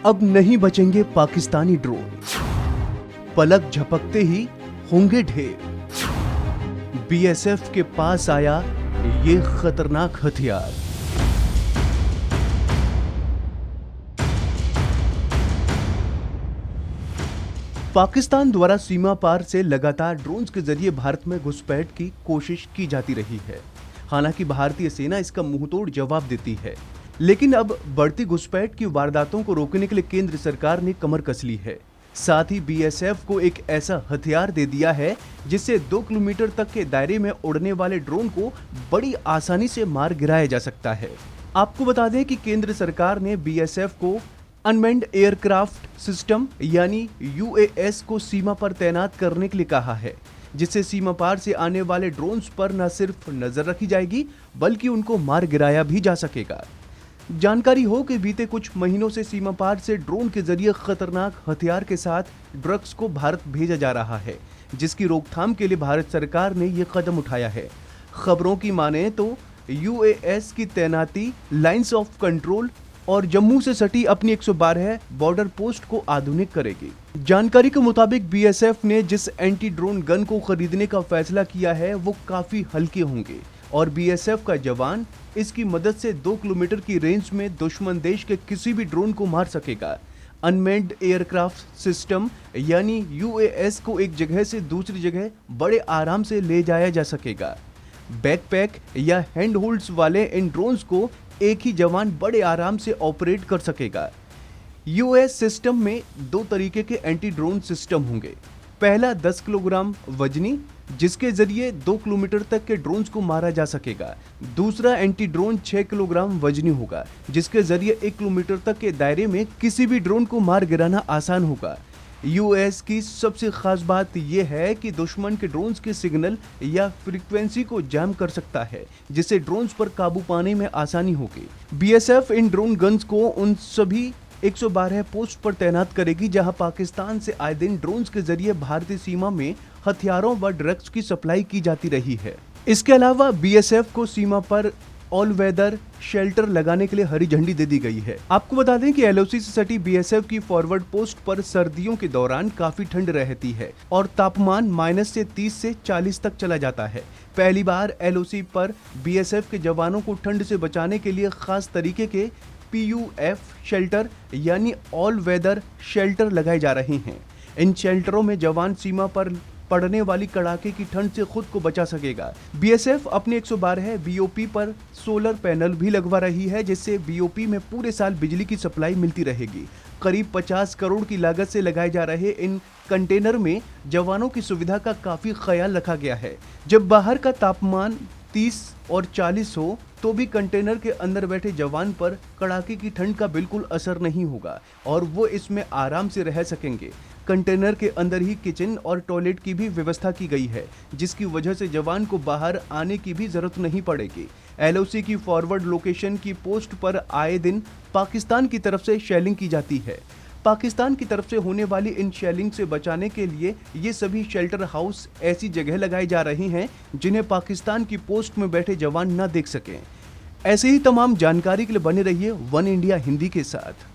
अब नहीं बचेंगे पाकिस्तानी ड्रोन, पलक झपकते ही होंगे ढेर। बीएसएफ के पास आया ये खतरनाक हथियार। पाकिस्तान द्वारा सीमा पार से लगातार ड्रोन्स के जरिए भारत में घुसपैठ की कोशिश की जाती रही है। हालांकि भारतीय सेना इसका मुंहतोड़ जवाब देती है, लेकिन अब बढ़ती घुसपैठ की वारदातों को रोकने के लिए केंद्र सरकार ने कमर कस ली है। साथ ही बीएसएफ को एक ऐसा हथियार दे दिया है जिससे 2 किलोमीटर तक के दायरे में उड़ने वाले ड्रोन को बड़ी आसानी से मार गिराया जा सकता है। आपको बता दें कि केंद्र सरकार ने बीएसएफ को अनमैन्ड एयरक्राफ्ट सिस्टम यानी यूएएस को सीमा पर तैनात करने के लिए कहा है, जिससे सीमा पार से आने वाले ड्रोन्स पर न सिर्फ नजर रखी जाएगी बल्कि उनको मार गिराया भी जा सकेगा। जानकारी हो कि बीते कुछ महीनों से सीमा पार से ड्रोन के जरिए खतरनाक हथियार के साथ ड्रग्स को भारत भेजा जा रहा है, जिसकी रोकथाम के लिए भारत सरकार ने ये कदम उठाया है। खबरों की माने तो यूएएस की तैनाती लाइंस ऑफ कंट्रोल और जम्मू से सटी अपनी 112 बॉर्डर पोस्ट को आधुनिक करेगी। जानकारी के मुताबिक बीएसएफ ने जिस एंटी ड्रोन गन को खरीदने का फैसला किया है वो काफी हल्के होंगे और बीएसएफ का जवान इसकी मदद से 2 किलोमीटर की रेंज में दुश्मन देश के किसी भी ड्रोन को मार सकेगा। अनमैन्ड एयरक्राफ्ट सिस्टम यानी यूएएस को एक जगह से दूसरी जगह बड़े आराम से ले जाया जा सकेगा। बैकपैक या हैंड होल्ड्स वाले इन ड्रोन्स को एक ही जवान बड़े आराम से ऑपरेट कर सकेगा। यूएस सिस्टम में 2 तरीके के एंटी ड्रोन सिस्टम होंगे। पहला 10 किलोग्राम वजनी, जिसके जरिए 2 किलोमीटर तक के ड्रोन्स को मारा जा सकेगा। दूसरा एंटी ड्रोन 6 किलोग्राम वजनी होगा, जिसके जरिए 1 किलोमीटर तक के दायरे में किसी भी ड्रोन को मार गिराना आसान होगा। यूएस की सबसे खास बात यह है कि दुश्मन के ड्रोन्स के सिग्नल या फ्रीक्वेंसी को जैम कर सकता है, जिससे ड्रोन्स पर काबू पाने में आसानी होगी। बीएसएफ इन ड्रोन गन्स को उन सभी 112 पोस्ट पर तैनात करेगी जहां पाकिस्तान से आए दिन ड्रोन्स के जरिए भारतीय सीमा में हथियारों व ड्रग्स की सप्लाई की जाती रही है। इसके अलावा बीएसएफ को सीमा पर ऑल वेदर शेल्टर लगाने के लिए हरी झंडी दे दी गई है। आपको बता दें कि एलओसी से सटी बीएसएफ की फॉरवर्ड पोस्ट पर सर्दियों के दौरान काफी ठंड रहती है और तापमान -30 से 40 तक चला जाता है। पहली बार एलओसी पर बीएसएफ के जवानों को ठंड से बचाने के लिए खास तरीके के पीयूएफ शेल्टर यानी ऑल वेदर शेल्टर लगाए जा रहे हैं। इन शेल्टरों में जवान सीमा पर पड़ने वाली कड़ाके की ठंड से खुद को बचा सकेगा। बीएसएफ अपने 112 बीओपी पर सोलर पैनल भी लगवा रही है, जिससे बीओपी में पूरे साल बिजली की सप्लाई मिलती रहेगी। करीब 50 करोड़ की लागत से लगाए जा रहे इन कंटेनर में जवानों की सुविधा का काफी ख्याल रखा गया है। जब बाहर का तापमान 30 और 40 हो तो भी कंटेनर के अंदर बैठे जवान पर कड़ाके की ठंड का बिल्कुल असर नहीं होगा और वो इसमें आराम से रह सकेंगे। कंटेनर के अंदर ही किचन और टॉयलेट की भी व्यवस्था की गई है, जिसकी वजह से जवान को बाहर आने की भी जरूरत नहीं पड़ेगी। एलओसी की फॉरवर्ड लोकेशन की पोस्ट पर आए दिन पाकिस्तान की तरफ से शेलिंग की जाती है। पाकिस्तान की तरफ से होने वाली इन शेलिंग से बचाने के लिए ये सभी शेल्टर हाउस ऐसी जगह लगाए जा रहे हैं जिन्हें पाकिस्तान की पोस्ट में बैठे जवान न देख सकें। ऐसे ही तमाम जानकारी के लिए बने रहिए वन इंडिया हिंदी के साथ।